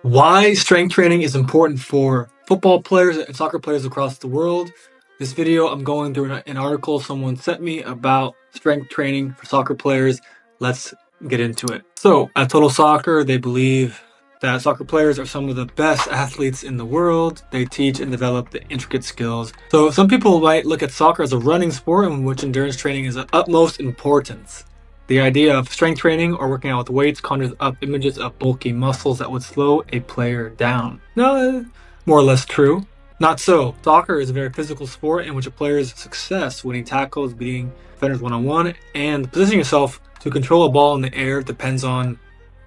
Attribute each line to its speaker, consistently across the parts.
Speaker 1: Why strength training is important for football players and soccer players across the world. This video, I'm going through an article someone sent me about strength training for soccer players. Let's get into it. So at Total Soccer, they believe that soccer players are some of the best athletes in the world. They teach and develop the intricate skills. So some people might look at soccer as a running sport in which endurance training is of utmost importance. The idea of strength training or working out with weights conjures up images of bulky muscles that would slow a player down. No, more or less true. Not so. Soccer is a very physical sport in which a player's success, winning tackles, beating defenders one-on-one, and positioning yourself to control a ball in the air depends on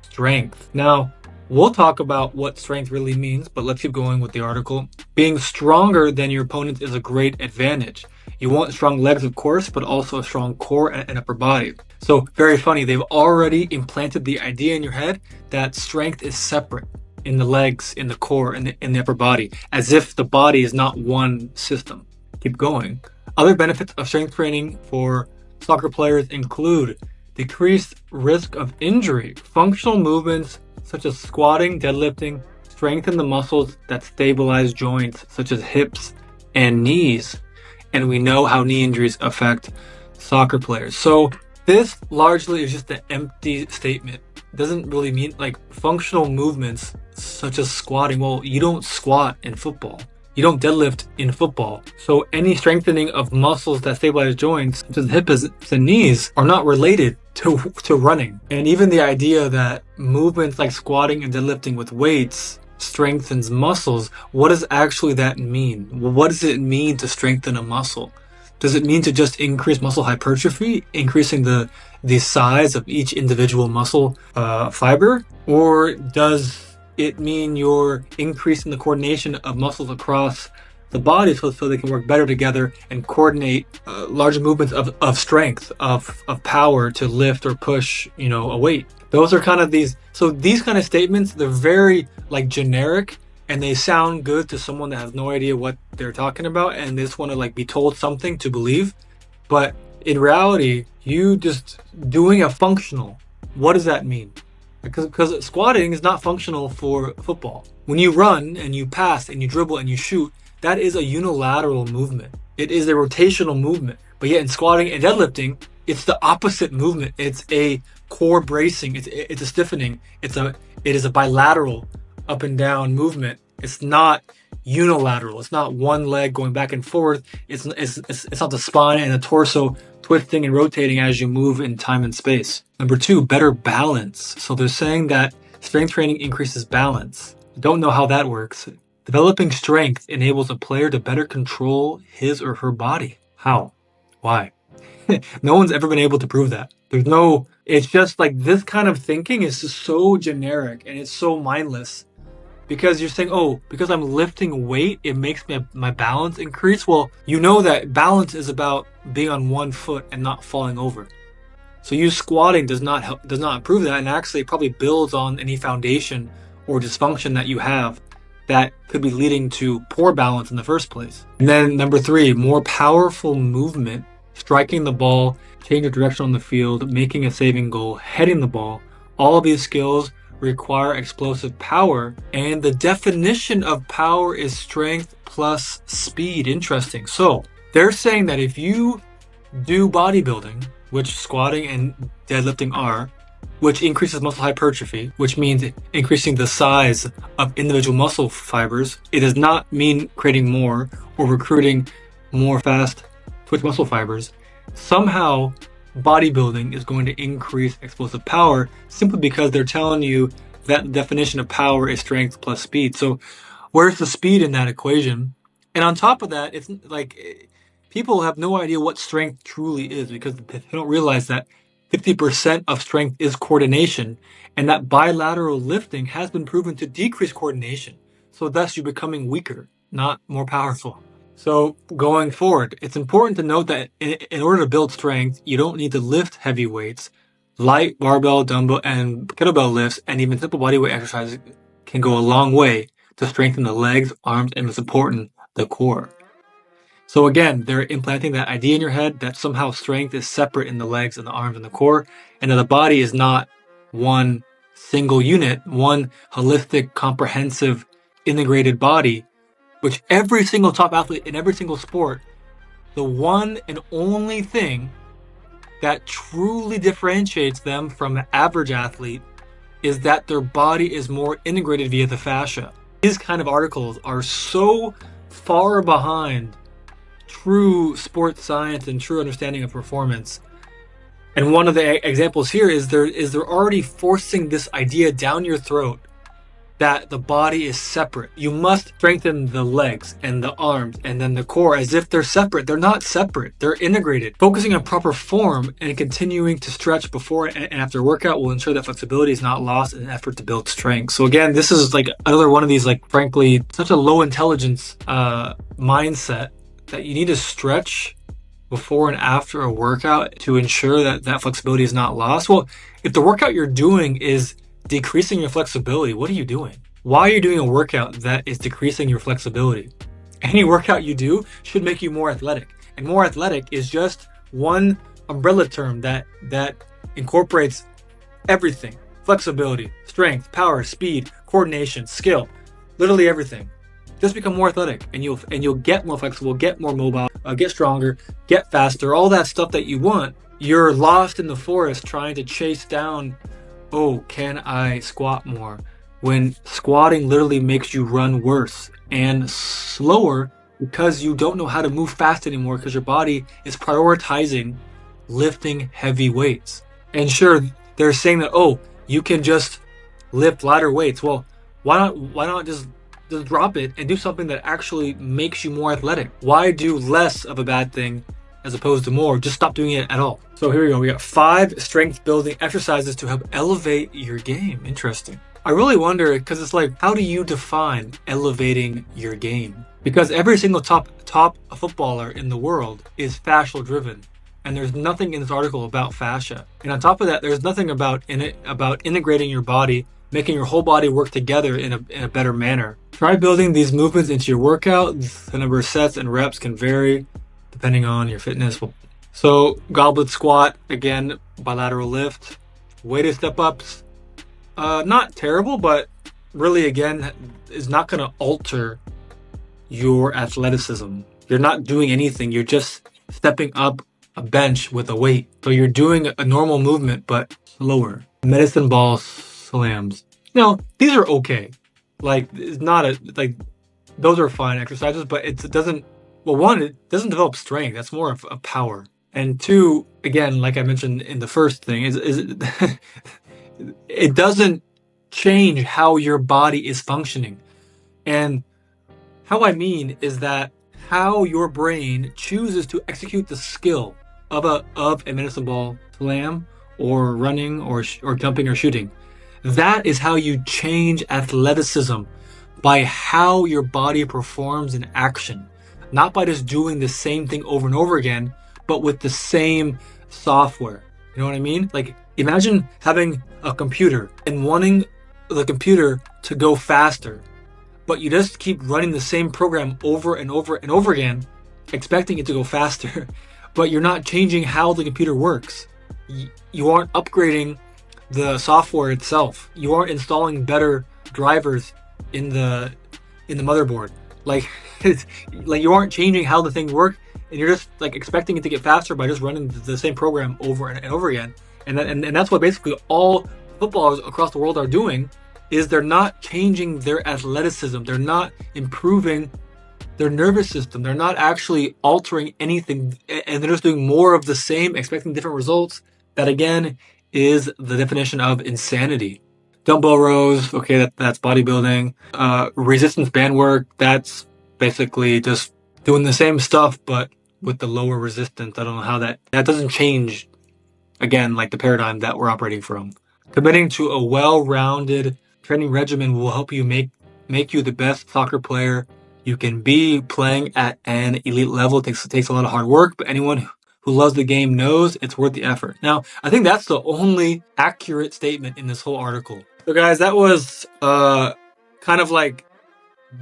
Speaker 1: strength. Now, we'll talk about what strength really means, but let's keep going with the article. Being stronger than your opponent is a great advantage. You want strong legs, of course, but also a strong core and upper body. So, very funny, they've already implanted the idea in your head that strength is separate in the legs, in the core, and in the upper body, as if the body is not one system. Keep going. Other benefits of strength training for soccer players include decreased risk of injury. Functional movements such as squatting, deadlifting, strengthen the muscles that stabilize joints such as hips and knees. And we know how knee injuries affect soccer players. So this largely is just an empty statement. It doesn't really mean like functional movements such as squatting. Well, you don't squat in football. You don't deadlift in football. So any strengthening of muscles that stabilize joints, such as hips and knees, are not related to running. And even the idea that movements like squatting and deadlifting with weights strengthens muscles, what does actually that mean? What does it mean to strengthen a muscle? Does it mean to just increase muscle hypertrophy, increasing the size of each individual muscle fiber? Or does it mean you're increasing the coordination of muscles across the body so they can work better together and coordinate larger movements of strength, of power to lift or push, a weight? Those are kind of these kind of statements, they're very like generic and they sound good to someone that has no idea what they're talking about and they just want to like be told something to believe. But in reality, you just doing a functional, what does that mean? Because squatting is not functional for football. When you run and you pass and you dribble and you shoot, that is a unilateral movement. It is a rotational movement. But yet in squatting and deadlifting, it's the opposite movement. It's a core bracing. It's a stiffening. It is a bilateral up and down movement. It's not unilateral. It's not one leg going back and forth. It's not the spine and the torso twisting and rotating as you move in time and space. Number 2, better balance. So they're saying that strength training increases balance. Don't know how that works. Developing strength enables a player to better control his or her body. How? Why? No one's ever been able to prove that. It's just like this kind of thinking is just so generic and it's so mindless. Because you're saying, oh, because I'm lifting weight, it makes my balance increase. Well, you know that balance is about being on one foot and not falling over. So you squatting does not improve that, and actually it probably builds on any foundation or dysfunction that you have that could be leading to poor balance in the first place. And then number 3, more powerful movement, striking the ball, changing direction on the field, making a saving goal, heading the ball. All of these skills require explosive power, and the definition of power is strength plus speed. Interesting. So they're saying that if you do bodybuilding, which squatting and deadlifting are, which increases muscle hypertrophy, which means increasing the size of individual muscle fibers, it does not mean creating more or recruiting more fast twitch muscle fibers. Somehow bodybuilding is going to increase explosive power simply because they're telling you that the definition of power is strength plus speed. So where's the speed in that equation? And on top of that, it's like people have no idea what strength truly is because they don't realize that 50% of strength is coordination, and that bilateral lifting has been proven to decrease coordination. So thus you're becoming weaker, not more powerful. So going forward, it's important to note that in order to build strength, you don't need to lift heavy weights. Light barbell, dumbbell, and kettlebell lifts, and even simple bodyweight exercises can go a long way to strengthen the legs, arms, and most important, the core. So again, they're implanting that idea in your head that somehow strength is separate in the legs and the arms and the core, and that the body is not one single unit, one holistic, comprehensive, integrated body, which every single top athlete in every single sport, the one and only thing that truly differentiates them from an average athlete is that their body is more integrated via the fascia. These kind of articles are so far behind true sports science and true understanding of performance. And one of the examples here is they're already forcing this idea down your throat that the body is separate. You must strengthen the legs and the arms and then the core as if they're separate. They're not separate. They're integrated. Focusing on proper form and continuing to stretch before and after workout will ensure that flexibility is not lost in an effort to build strength. So again, this is like another one of these, like, frankly, such a low intelligence mindset that you need to stretch before and after a workout to ensure that that flexibility is not lost. Well, if the workout you're doing is decreasing your flexibility, what are you doing? Why are you doing a workout that is decreasing your flexibility? Any workout you do should make you more athletic. And more athletic is just one umbrella term that incorporates everything. Flexibility, strength, power, speed, coordination, skill, literally everything. Just become more athletic and you'll get more flexible, get more mobile, get stronger, get faster, all that stuff that you want. You're lost in the forest trying to chase down, oh, can I squat more? When squatting literally makes you run worse and slower because you don't know how to move fast anymore because your body is prioritizing lifting heavy weights. And sure, they're saying that, oh, you can just lift lighter weights. Well, why not just drop it and do something that actually makes you more athletic? Why do less of a bad thing as opposed to more? Just stop doing it at all. So here we go. We got 5 strength building exercises to help elevate your game. Interesting. I really wonder, because it's like, how do you define elevating your game? Because every single top footballer in the world is fascial driven. And there's nothing in this article about fascia. And on top of that, there's nothing about integrating your body, making your whole body work together in a better manner. Try building these movements into your workout. The number of sets and reps can vary depending on your fitness. So goblet squat, again, bilateral lift. Weighted step ups, not terrible, but really, again, is not going to alter your athleticism. You're not doing anything. You're just stepping up a bench with a weight. So you're doing a normal movement, but slower. Medicine ball slams. Now, these are okay. Like, it's not those are fine exercises, but it doesn't, well, one, it doesn't develop strength. That's more of a power. And 2, again, like I mentioned in the first thing, is it doesn't change how your body is functioning. And how I mean is that how your brain chooses to execute the skill of a medicine ball slam or running or jumping or shooting. That is how you change athleticism, by how your body performs in action. Not by just doing the same thing over and over again, but with the same software. You know what I mean? Like, imagine having a computer and wanting the computer to go faster, but you just keep running the same program over and over and over again, expecting it to go faster, but you're not changing how the computer works. You aren't upgrading the software itself. You aren't installing better drivers in the motherboard. Like, like you aren't changing how the thing works, and you're just like expecting it to get faster by just running the same program over and over again. And that's what basically all footballers across the world are doing, is they're not changing their athleticism. They're not improving their nervous system. They're not actually altering anything, and they're just doing more of the same, expecting different results. That, again, is the definition of insanity. Dumbbell rows, okay, that's bodybuilding. Resistance band work, that's basically just doing the same stuff, but with the lower resistance. I don't know how that doesn't change, again, like the paradigm that we're operating from. Committing to a well-rounded training regimen will help you make you the best soccer player you can be. Playing at an elite level takes a lot of hard work, but anyone who loves the game knows it's worth the effort. Now, I think that's the only accurate statement in this whole article. So guys, that was kind of like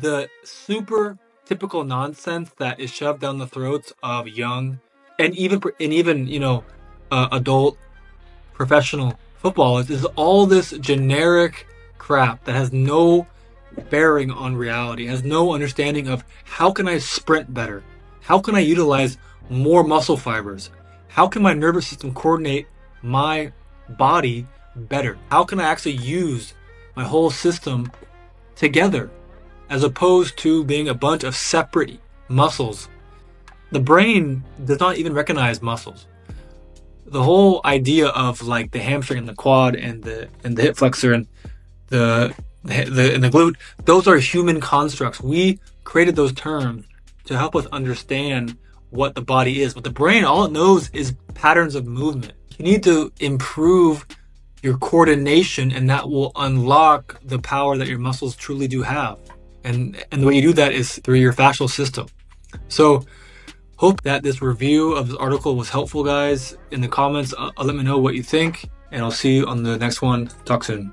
Speaker 1: the super typical nonsense that is shoved down the throats of young and even adult professional football is all this generic crap that has no bearing on reality, has no understanding of how can I sprint better? How can I utilize more muscle fibers? How can my nervous system coordinate my body better? How can I actually use my whole system together as opposed to being a bunch of separate muscles? The brain does not even recognize muscles. The whole idea of like the hamstring and the quad and the hip flexor and the glute, those are human constructs. We created those terms to help us understand what the body is. But the brain, all it knows is patterns of movement. You need to improve your coordination, and that will unlock the power that your muscles truly do have. And the way you do that is through your fascial system. So hope that this review of this article was helpful, guys. In the comments, let me know what you think, and I'll see you on the next one. Talk soon.